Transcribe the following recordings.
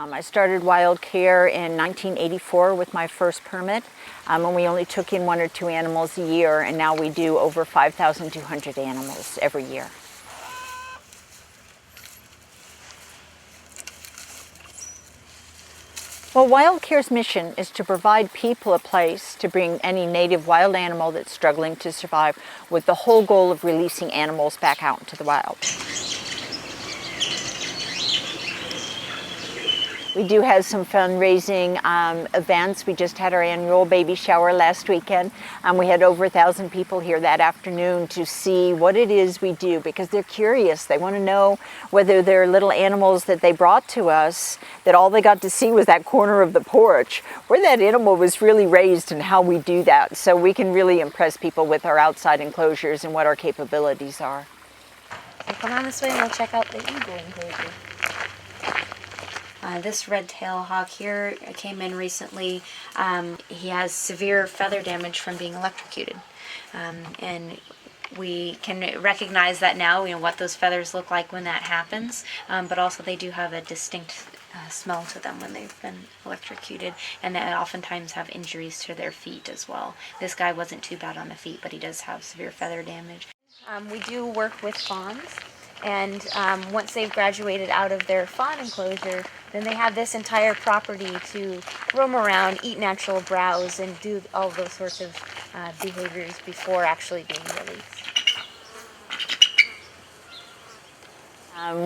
I started WildCare in 1984 with my first permit, and we only took in 1 or 2 animals a year, and now we do over 5,200 animals every year. Well, WildCare's mission is to provide people a place to bring any native wild animal that's struggling to survive, with the whole goal of releasing animals back out into the wild. We do have some fundraising events. We just had our annual baby shower last weekend. We had over 1,000 people here that afternoon to see what it is we do, because they're curious. They want to know whether they're little animals that they brought to us, that all they got to see was that corner of the porch, where that animal was really raised and how we do that. So we can really impress people with our outside enclosures and what our capabilities are. So come on this way and we'll check out the eagle enclosure. This red-tailed hawk here came in recently. He has severe feather damage from being electrocuted. And we can recognize that now, what those feathers look like when that happens, but also they do have a distinct smell to them when they've been electrocuted, and they oftentimes have injuries to their feet as well. This guy wasn't too bad on the feet, but he does have severe feather damage. We do work with fawns. And once they've graduated out of their fawn enclosure, then they have this entire property to roam around, eat natural browse, and do all those sorts of behaviors before actually being released.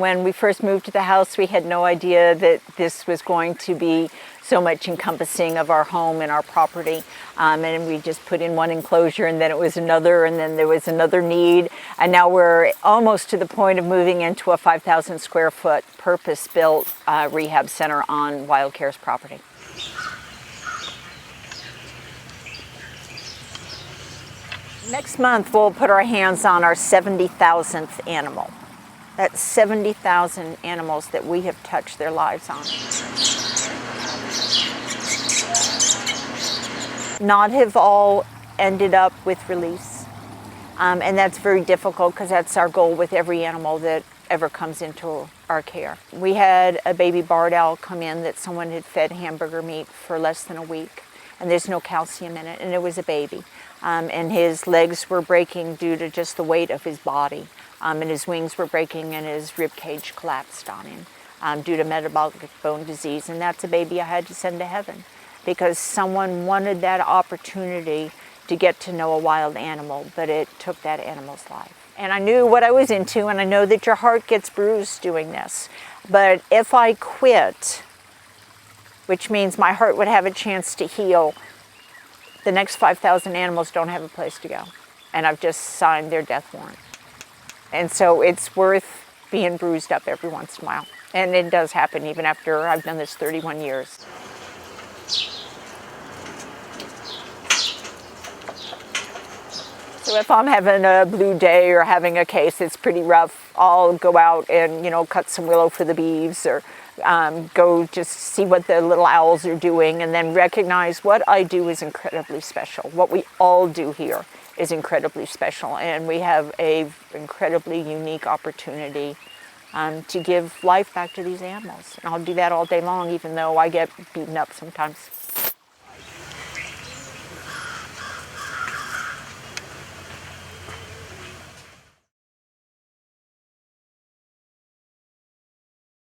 When we first moved to the house, we had no idea that this was going to be so much encompassing of our home and our property. And we just put in one enclosure, and then it was another, and then there was another need. And now we're almost to the point of moving into a 5,000 square foot purpose-built rehab center on WildCare's property. Next month, we'll put our hands on our 70,000th animal. That's 70,000 animals that we have touched their lives on. Not have all ended up with release. And that's very difficult, because that's our goal with every animal that ever comes into our care. We had a baby barred owl come in that someone had fed hamburger meat for less than a week, and there's no calcium in it, and it was a baby. And his legs were breaking due to just the weight of his body. And his wings were breaking, and his rib cage collapsed on him due to metabolic bone disease. And that's a baby I had to send to heaven, because someone wanted that opportunity to get to know a wild animal, but it took that animal's life. And I knew what I was into, and I know that your heart gets bruised doing this. But if I quit, which means my heart would have a chance to heal, the next 5,000 animals don't have a place to go. And I've just signed their death warrant. And so it's worth being bruised up every once in a while. And it does happen even after I've done this 31 years. So if I'm having a blue day or having a case that's pretty rough, I'll go out and, cut some willow for the beeves, or go just see what the little owls are doing, and then recognize what I do is incredibly special. What we all do here is incredibly special, and we have an incredibly unique opportunity to give life back to these animals. And I'll do that all day long, even though I get beaten up sometimes.